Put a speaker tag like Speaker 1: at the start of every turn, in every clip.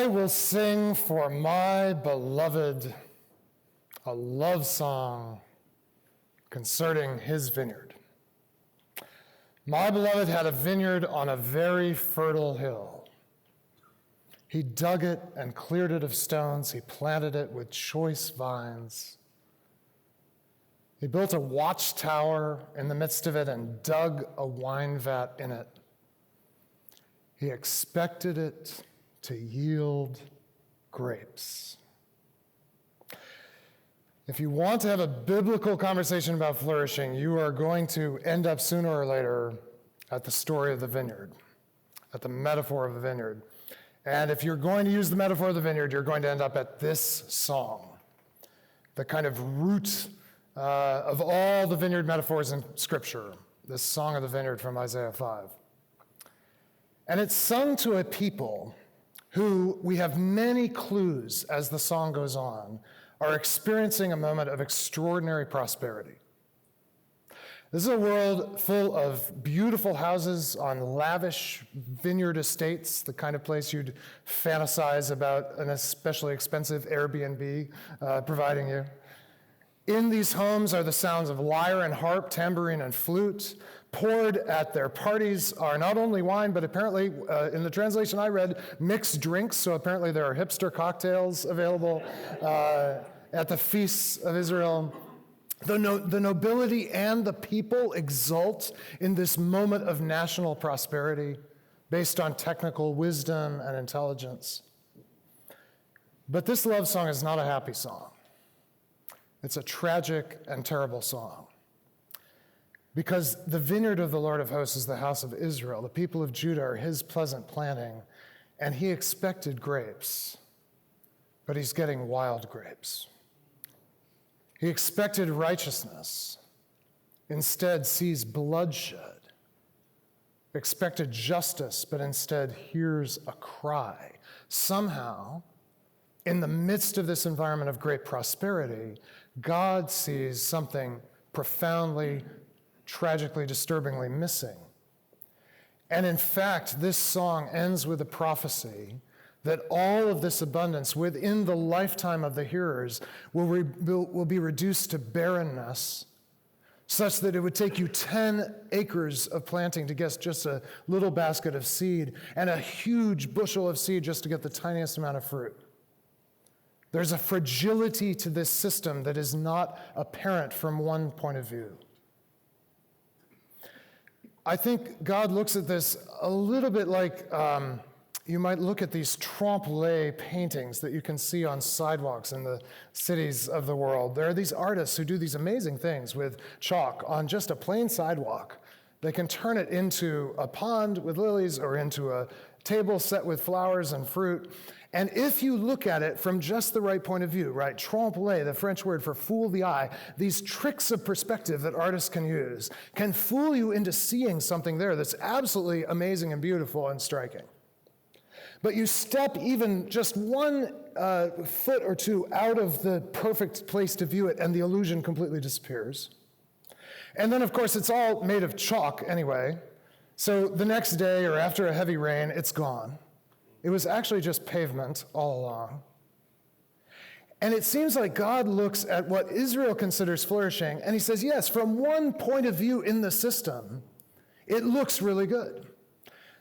Speaker 1: I will sing for my beloved a love song concerning his vineyard. My beloved had a vineyard on a very fertile hill. He dug it and cleared it of stones. He planted it with choice vines. He built a watchtower in the midst of it and dug a wine vat in it. He expected it to yield grapes. If you want to have a biblical conversation about flourishing, you are going to end up sooner or later at the story of the vineyard, at the metaphor of the vineyard. And if you're going to use the metaphor of the vineyard, you're going to end up at this song, the kind of root of all the vineyard metaphors in Scripture, this song of the vineyard from Isaiah 5. And it's sung to a people who we have many clues as the song goes on are experiencing a moment of extraordinary prosperity. This is a world full of beautiful houses on lavish vineyard estates, the kind of place you'd fantasize about an especially expensive Airbnb providing you. In these homes are the sounds of lyre and harp, tambourine and flute. Poured at their parties are not only wine, but apparently, in the translation I read, mixed drinks. So apparently there are hipster cocktails available at the feasts of Israel. The nobility and the people exult in this moment of national prosperity based on technical wisdom and intelligence. But this love song is not a happy song. It's a tragic and terrible song. Because the vineyard of the Lord of hosts is the house of Israel. The people of Judah are his pleasant planting, and he expected grapes, but he's getting wild grapes. He expected righteousness, instead sees bloodshed. Expected justice, but instead hears a cry. Somehow, in the midst of this environment of great prosperity, God sees something profoundly, tragically, disturbingly missing. And in fact, this song ends with a prophecy that all of this abundance within the lifetime of the hearers will be reduced to barrenness, such that it would take you 10 acres of planting to get just a little basket of seed and a huge bushel of seed just to get the tiniest amount of fruit. There's a fragility to this system that is not apparent from one point of view. I think God looks at this a little bit like you might look at these trompe-l'oeil paintings that you can see on sidewalks in the cities of the world. There are these artists who do these amazing things with chalk on just a plain sidewalk. They can turn it into a pond with lilies or into a table set with flowers and fruit. And if you look at it from just the right point of view, right, trompe-l'oeil, the French word for fool the eye, these tricks of perspective that artists can use can fool you into seeing something there that's absolutely amazing and beautiful and striking. But you step even just one foot or two out of the perfect place to view it, and the illusion completely disappears. And then, of course, it's all made of chalk anyway. So the next day or after a heavy rain, it's gone. It was actually just pavement all along. And it seems like God looks at what Israel considers flourishing, and he says, yes, from one point of view in the system, it looks really good.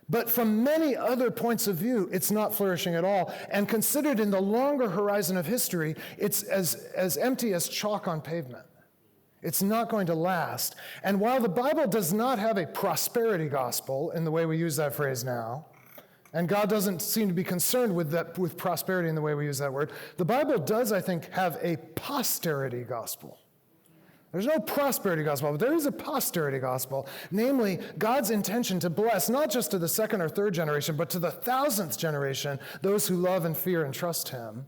Speaker 1: But from many other points of view, it's not flourishing at all. And considered in the longer horizon of history, it's as empty as chalk on pavement. It's not going to last. And while the Bible does not have a prosperity gospel in the way we use that phrase now, and God doesn't seem to be concerned with prosperity in the way we use that word, the Bible does, I think, have a posterity gospel. There's no prosperity gospel, but there is a posterity gospel, namely God's intention to bless not just to the second or third generation, but to the 1,000th generation, those who love and fear and trust him.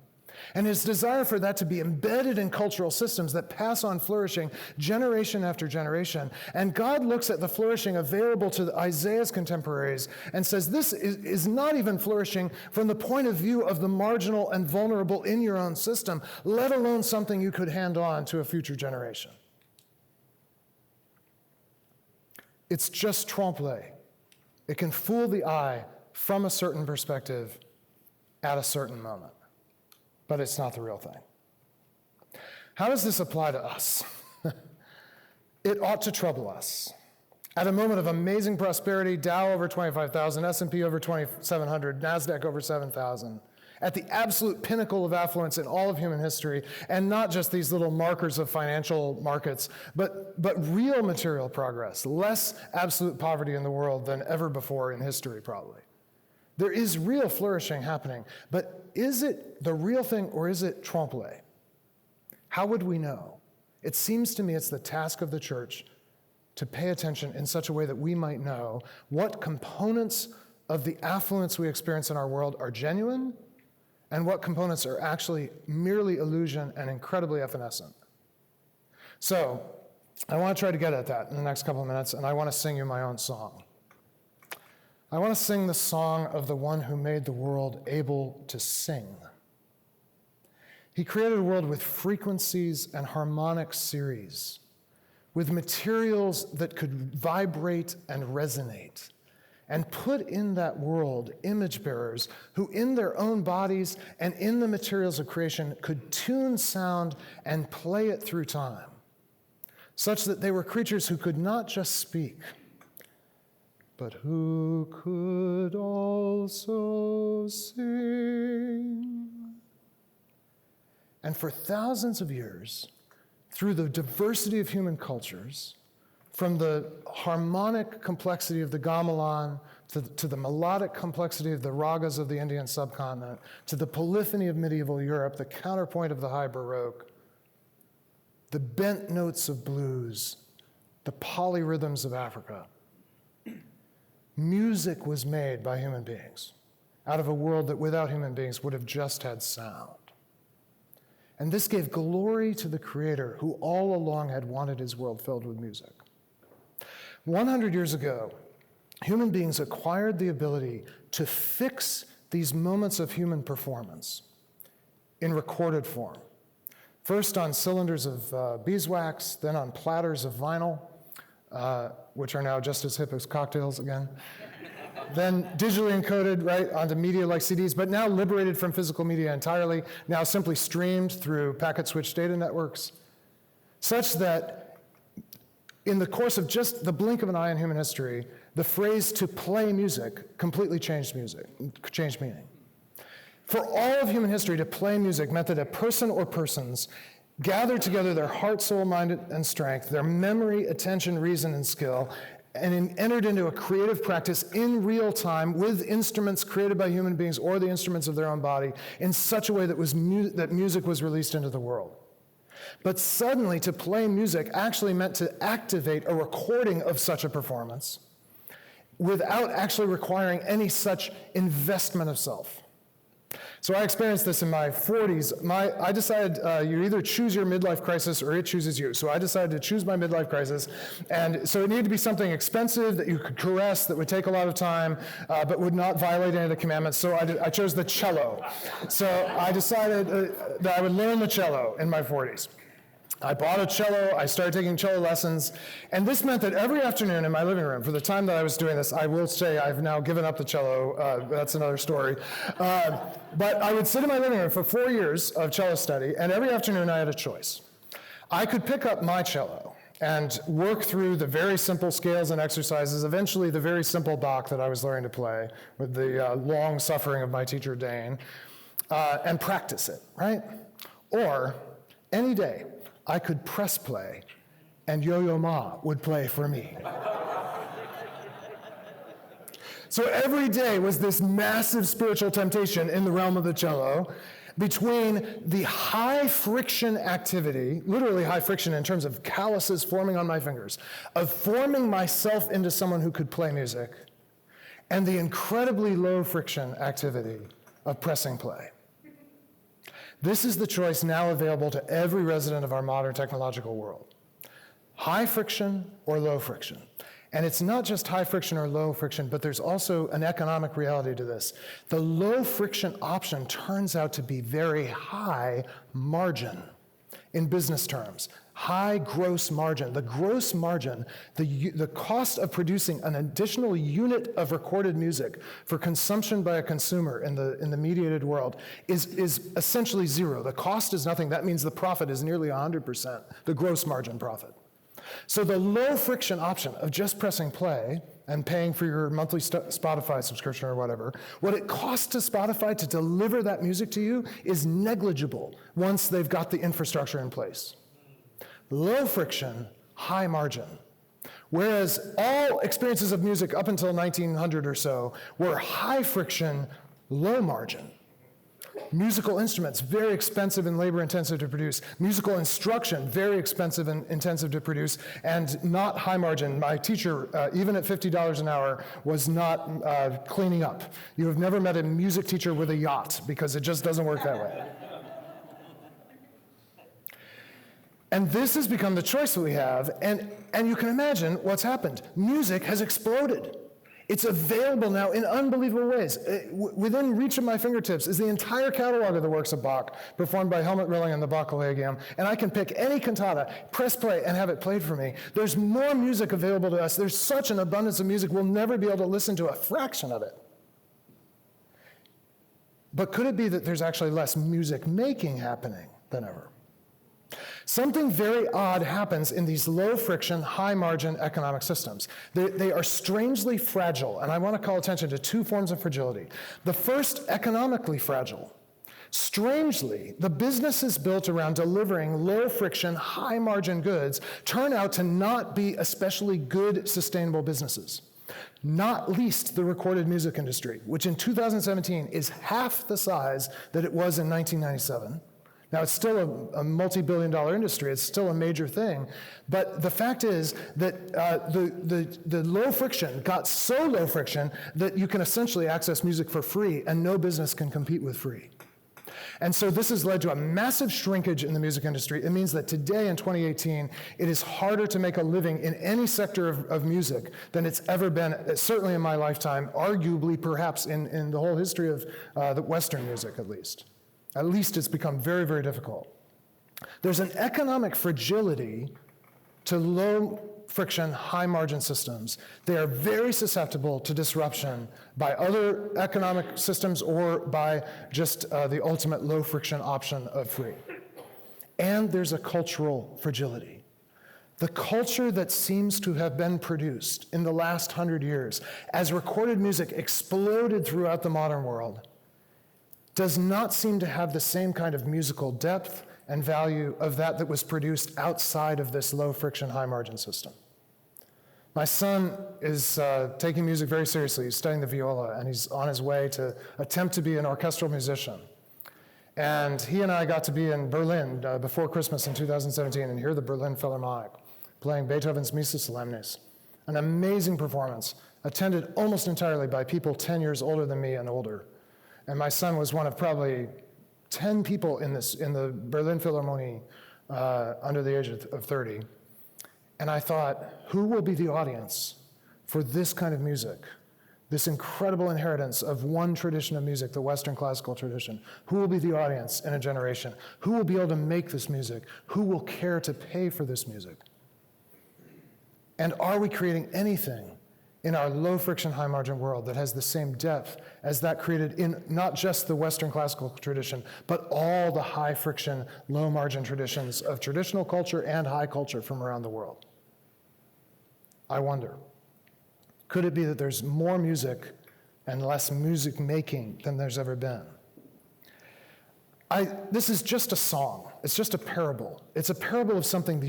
Speaker 1: And his desire for that to be embedded in cultural systems that pass on flourishing generation after generation. And God looks at the flourishing available to Isaiah's contemporaries and says, this is not even flourishing from the point of view of the marginal and vulnerable in your own system, let alone something you could hand on to a future generation. It's just trompe-l'oeil. It can fool the eye from a certain perspective, at a certain moment. But it's not the real thing. How does this apply to us? It ought to trouble us. At a moment of amazing prosperity, Dow over 25,000, S&P over 2,700, NASDAQ over 7,000, at the absolute pinnacle of affluence in all of human history, and not just these little markers of financial markets, but real material progress, less absolute poverty in the world than ever before in history, probably. There is real flourishing happening, but is it the real thing or is it trompe-l'oeil? How would we know? It seems to me it's the task of the church to pay attention in such a way that we might know what components of the affluence we experience in our world are genuine and what components are actually merely illusion and incredibly evanescent. So I want to try to get at that in the next couple of minutes, and I want to sing you my own song. I want to sing the song of the one who made the world able to sing. He created a world with frequencies and harmonic series, with materials that could vibrate and resonate, and put in that world image bearers who in their own bodies and in the materials of creation could tune sound and play it through time, such that they were creatures who could not just speak, but who could also sing. And for thousands of years, through the diversity of human cultures, from the harmonic complexity of the gamelan to the melodic complexity of the ragas of the Indian subcontinent, to the polyphony of medieval Europe, the counterpoint of the high Baroque, the bent notes of blues, the polyrhythms of Africa, music was made by human beings out of a world that without human beings would have just had sound. And this gave glory to the Creator who all along had wanted his world filled with music. 100 years ago, human beings acquired the ability to fix these moments of human performance in recorded form. First on cylinders of beeswax, then on platters of vinyl, which are now just as hip as cocktails again. Then digitally encoded, right, onto media like CDs, but now liberated from physical media entirely, now simply streamed through packet-switched data networks, such that in the course of just the blink of an eye in human history, the phrase to play music completely changed meaning. For all of human history, to play music meant that a person or persons gathered together their heart, soul, mind, and strength, their memory, attention, reason, and skill, and entered into a creative practice in real time with instruments created by human beings or the instruments of their own body in such a way that that music was released into the world. But suddenly, to play music actually meant to activate a recording of such a performance without actually requiring any such investment of self. So I experienced this in my 40s. I decided you either choose your midlife crisis or it chooses you. So I decided to choose my midlife crisis. And so it needed to be something expensive that you could caress, that would take a lot of time, but would not violate any of the commandments. So I chose the cello. So I decided that I would learn the cello in my 40s. I bought a cello, I started taking cello lessons, and this meant that every afternoon in my living room, for the time that I was doing this, I will say I've now given up the cello, that's another story, but I would sit in my living room for 4 years of cello study, and every afternoon I had a choice. I could pick up my cello and work through the very simple scales and exercises, eventually the very simple Bach that I was learning to play with the long suffering of my teacher Dane, and practice it, right? Or, any day, I could press play, and Yo-Yo Ma would play for me. So every day was this massive spiritual temptation in the realm of the cello between the high friction activity, literally high friction in terms of calluses forming on my fingers, of forming myself into someone who could play music, and the incredibly low friction activity of pressing play. This is the choice now available to every resident of our modern technological world. High friction or low friction. And it's not just high friction or low friction, but there's also an economic reality to this. The low friction option turns out to be very high margin. in business terms. High gross margin. The gross margin, the cost of producing an additional unit of recorded music for consumption by a consumer in the mediated world is essentially zero. The cost is nothing. That means the profit is nearly 100%, the gross margin profit. So the low friction option of just pressing play and paying for your monthly Spotify subscription or whatever, what it costs to Spotify to deliver that music to you is negligible once they've got the infrastructure in place. Low friction, high margin. Whereas all experiences of music up until 1900 or so were high friction, low margin. Musical instruments, very expensive and labor intensive to produce. Musical instruction, very expensive and intensive to produce, and not high margin. My teacher, even at $50 an hour, was not cleaning up. You have never met a music teacher with a yacht, because it just doesn't work that way. And this has become the choice that we have, and you can imagine what's happened. Music has exploded. It's available now in unbelievable ways. Within reach of my fingertips is the entire catalog of the works of Bach, performed by Helmut Rilling and the Bach Collegium, and I can pick any cantata, press play, and have it played for me. There's more music available to us. There's such an abundance of music, we'll never be able to listen to a fraction of it. But could it be that there's actually less music making happening than ever? Something very odd happens in these low-friction, high-margin economic systems. They are strangely fragile, and I want to call attention to two forms of fragility. The first, economically fragile. Strangely, the businesses built around delivering low-friction, high-margin goods turn out to not be especially good, sustainable businesses. Not least the recorded music industry, which in 2017 is half the size that it was in 1997. Now, it's still a multi-billion-dollar industry. It's still a major thing. But the fact is that the low friction got so low friction that you can essentially access music for free, and no business can compete with free. And so this has led to a massive shrinkage in the music industry. It means that today in 2018, it is harder to make a living in any sector of music than it's ever been, certainly in my lifetime, arguably perhaps in the whole history of the Western music, at least. At least it's become very, very difficult. There's an economic fragility to low-friction, high-margin systems. They are very susceptible to disruption by other economic systems or by just the ultimate low-friction option of free. And there's a cultural fragility. The culture that seems to have been produced in the last 100 years as recorded music exploded throughout the modern world does not seem to have the same kind of musical depth and value of that was produced outside of this low-friction, high-margin system. My son is taking music very seriously. He's studying the viola, and he's on his way to attempt to be an orchestral musician. And he and I got to be in Berlin before Christmas in 2017 and hear the Berlin Philharmonic playing Beethoven's Missa Solemnis. An amazing performance, attended almost entirely by people 10 years older than me and older. And my son was one of probably 10 people in the Berlin Philharmonic under the age of 30. And I thought, who will be the audience for this kind of music? This incredible inheritance of one tradition of music, the Western classical tradition. Who will be the audience in a generation? Who will be able to make this music? Who will care to pay for this music? And are we creating anything in our low-friction, high-margin world that has the same depth as that created in not just the Western classical tradition, but all the high-friction, low-margin traditions of traditional culture and high culture from around the world? I wonder. Could it be that there's more music and less music making than there's ever been? This is just a song. It's just a parable. It's a parable of something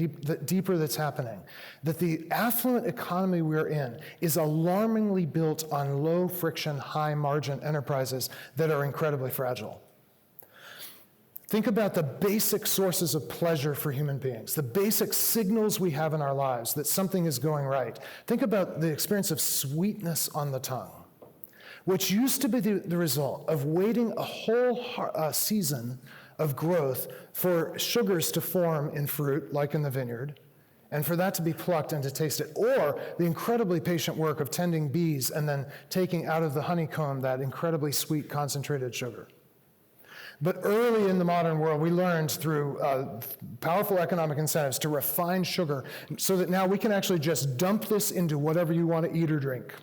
Speaker 1: deeper that's happening. That the affluent economy we're in is alarmingly built on low-friction, high-margin enterprises that are incredibly fragile. Think about the basic sources of pleasure for human beings, the basic signals we have in our lives that something is going right. Think about the experience of sweetness on the tongue, which used to be the result of waiting a whole season of growth for sugars to form in fruit, like in the vineyard, and for that to be plucked and to taste it, or the incredibly patient work of tending bees and then taking out of the honeycomb that incredibly sweet concentrated sugar. But early in the modern world, we learned through powerful economic incentives to refine sugar so that now we can actually just dump this into whatever you want to eat or drink.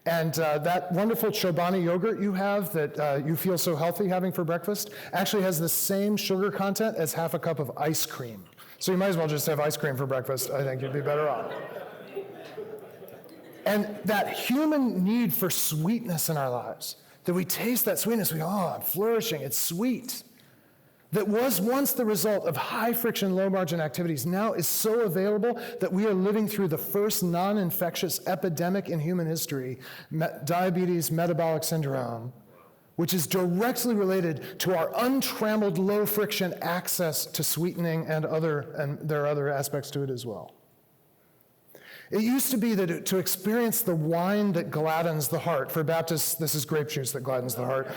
Speaker 1: And that wonderful Chobani yogurt you have that you feel so healthy having for breakfast actually has the same sugar content as half a cup of ice cream. So you might as well just have ice cream for breakfast. I think you'd be better off. And that human need for sweetness in our lives, that we taste that sweetness, we go, oh, I'm flourishing, it's sweet. That was once the result of high friction, low margin activities, now is so available that we are living through the first non-infectious epidemic in human history, diabetes metabolic syndrome, which is directly related to our untrammeled low friction access to sweetening and there are other aspects to it as well. It used to be that to experience the wine that gladdens the heart, for Baptists, this is grape juice that gladdens the heart,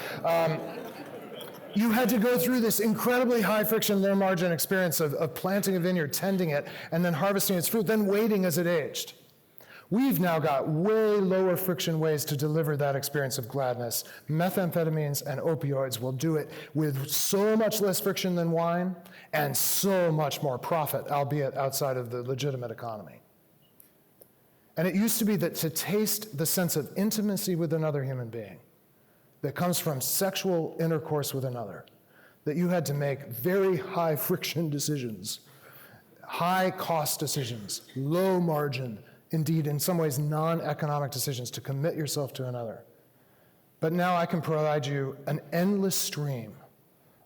Speaker 1: you had to go through this incredibly high friction, low margin experience of planting a vineyard, tending it, and then harvesting its fruit, then waiting as it aged. We've now got way lower friction ways to deliver that experience of gladness. Methamphetamines and opioids will do it with so much less friction than wine and so much more profit, albeit outside of the legitimate economy. And it used to be that to taste the sense of intimacy with another human being that comes from sexual intercourse with another, that you had to make very high friction decisions, high cost decisions, low margin, indeed in some ways non-economic decisions to commit yourself to another. But now I can provide you an endless stream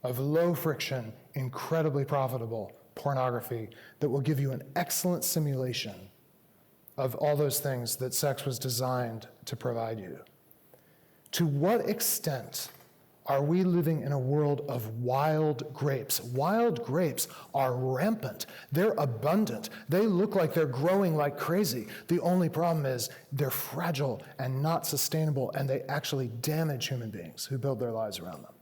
Speaker 1: of low friction, incredibly profitable pornography that will give you an excellent simulation of all those things that sex was designed to provide you. To what extent are we living in a world of wild grapes? Wild grapes are rampant. They're abundant. They look like they're growing like crazy. The only problem is they're fragile and not sustainable, and they actually damage human beings who build their lives around them.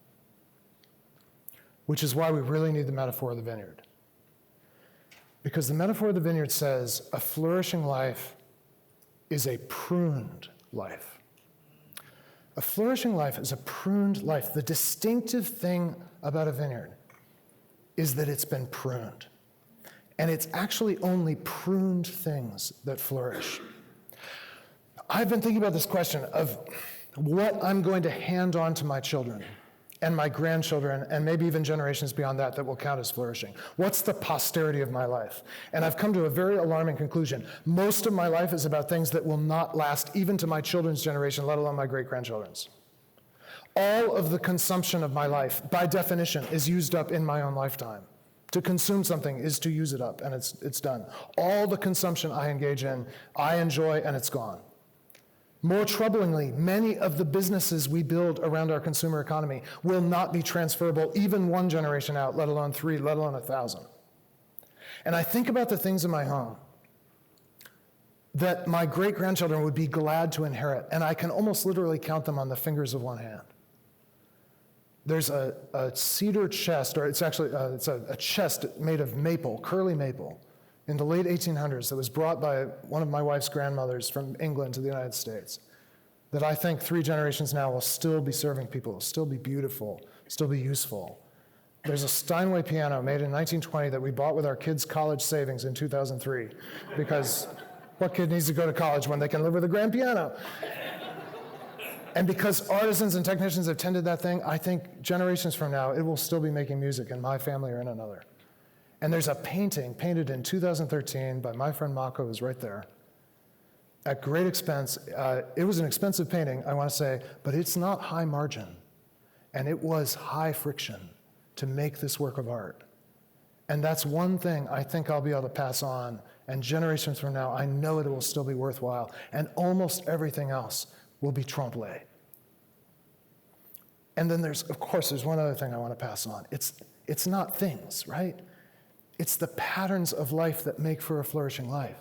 Speaker 1: Which is why we really need the metaphor of the vineyard. Because the metaphor of the vineyard says a flourishing life is a pruned life. A flourishing life is a pruned life. The distinctive thing about a vineyard is that it's been pruned. And it's actually only pruned things that flourish. I've been thinking about this question of what I'm going to hand on to my children and my grandchildren, and maybe even generations beyond that will count as flourishing. What's the posterity of my life? And I've come to a very alarming conclusion. Most of my life is about things that will not last even to my children's generation, let alone my great-grandchildren's. All of the consumption of my life, by definition, is used up in my own lifetime. To consume something is to use it up, and it's done. All the consumption I engage in, I enjoy, and it's gone. More troublingly, many of the businesses we build around our consumer economy will not be transferable even one generation out, let alone 3, let alone 1,000. And I think about the things in my home that my great-grandchildren would be glad to inherit, and I can almost literally count them on the fingers of one hand. There's a cedar chest, or it's actually it's a chest made of maple, curly maple, in the late 1800s that was brought by one of my wife's grandmothers from England to the United States, that I think 3 generations now will still be serving people, will still be beautiful, still be useful. There's a Steinway piano made in 1920 that we bought with our kids' college savings in 2003, because what kid needs to go to college when they can live with a grand piano? And because artisans and technicians have tended that thing, I think generations from now, it will still be making music in my family or in another. And there's a painting painted in 2013 by my friend Mako, who's right there, at great expense. It was an expensive painting, I want to say, but it's not high margin. And it was high friction to make this work of art. And that's one thing I think I'll be able to pass on. And generations from now, I know it will still be worthwhile. And almost everything else will be trompe-l'oeil. And then there's one other thing I want to pass on. It's not things, right? It's the patterns of life that make for a flourishing life.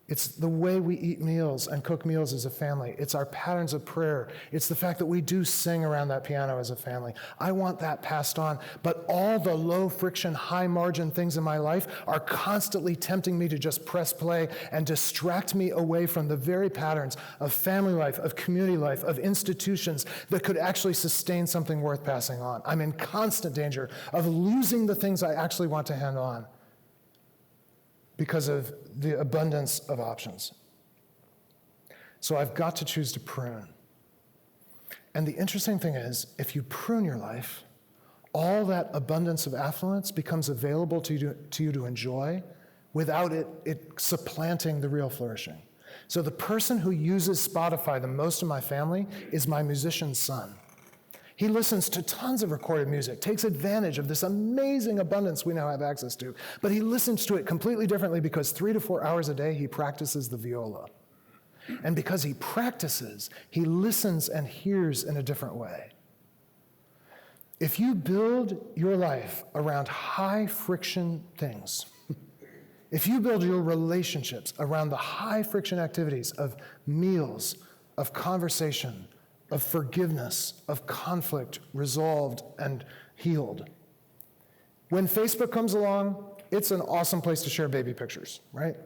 Speaker 1: It's the way we eat meals and cook meals as a family. It's our patterns of prayer. It's the fact that we do sing around that piano as a family. I want that passed on. But all the low friction, high margin things in my life are constantly tempting me to just press play and distract me away from the very patterns of family life, of community life, of institutions that could actually sustain something worth passing on. I'm in constant danger of losing the things I actually want to hand on because of the abundance of options. So I've got to choose to prune. And the interesting thing is, if you prune your life, all that abundance of affluence becomes available to you to enjoy without it supplanting the real flourishing. So the person who uses Spotify the most in my family is my musician's son. He listens to tons of recorded music, takes advantage of this amazing abundance we now have access to, but he listens to it completely differently because 3 to 4 hours a day he practices the viola. And because he practices, he listens and hears in a different way. If you build your life around high friction things, if you build your relationships around the high friction activities of meals, of conversation, of forgiveness, of conflict resolved and healed. When Facebook comes along, it's an awesome place to share baby pictures, right?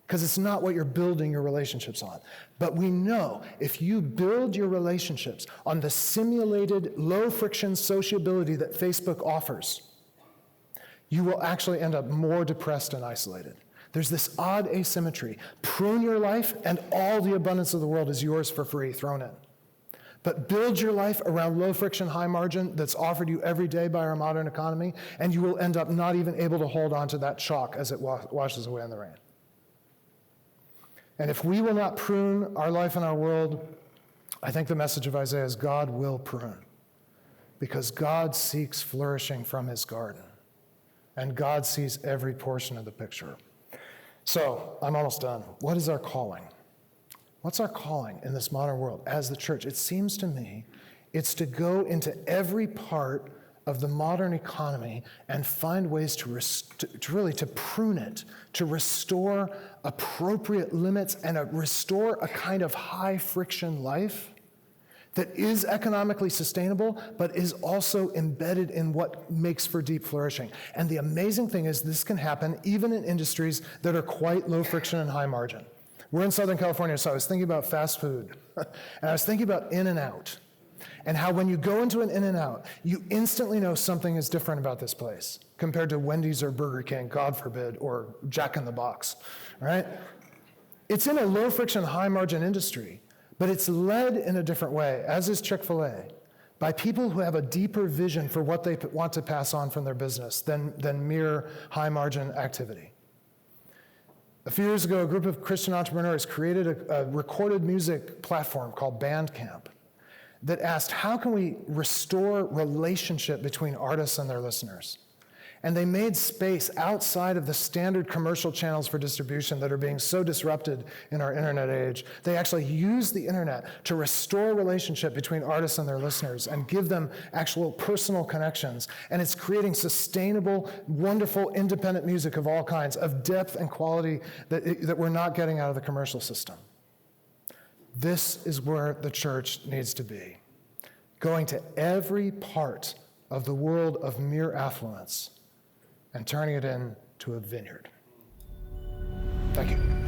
Speaker 1: Because it's not what you're building your relationships on. But we know if you build your relationships on the simulated low-friction sociability that Facebook offers, you will actually end up more depressed and isolated. There's this odd asymmetry. Prune your life, and all the abundance of the world is yours for free, thrown in. But build your life around low friction, high margin that's offered you every day by our modern economy, and you will end up not even able to hold on to that chalk as it washes away in the rain. And if we will not prune our life and our world, I think the message of Isaiah is God will prune. Because God seeks flourishing from his garden. And God sees every portion of the picture. So, I'm almost done. What is our calling? What's our calling in this modern world as the church? It seems to me it's to go into every part of the modern economy and find ways to really prune it, to restore appropriate limits and restore a kind of high friction life that is economically sustainable, but is also embedded in what makes for deep flourishing. And the amazing thing is this can happen even in industries that are quite low friction and high margin. We're in Southern California, so I was thinking about fast food. And I was thinking about In-N-Out. And how when you go into an In-N-Out, you instantly know something is different about this place compared to Wendy's or Burger King, God forbid, or Jack in the Box, right? It's in a low-friction, high-margin industry, but it's led in a different way, as is Chick-fil-A, by people who have a deeper vision for what they want to pass on from their business than mere high-margin activity. A few years ago, a group of Christian entrepreneurs created a recorded music platform called Bandcamp that asked, how can we restore relationship between artists and their listeners? And they made space outside of the standard commercial channels for distribution that are being so disrupted in our internet age. They actually use the internet to restore relationship between artists and their listeners and give them actual personal connections. And it's creating sustainable, wonderful, independent music of all kinds, of depth and quality that we're not getting out of the commercial system. This is where the church needs to be, going to every part of the world of mere affluence and turning it into a vineyard. Thank you.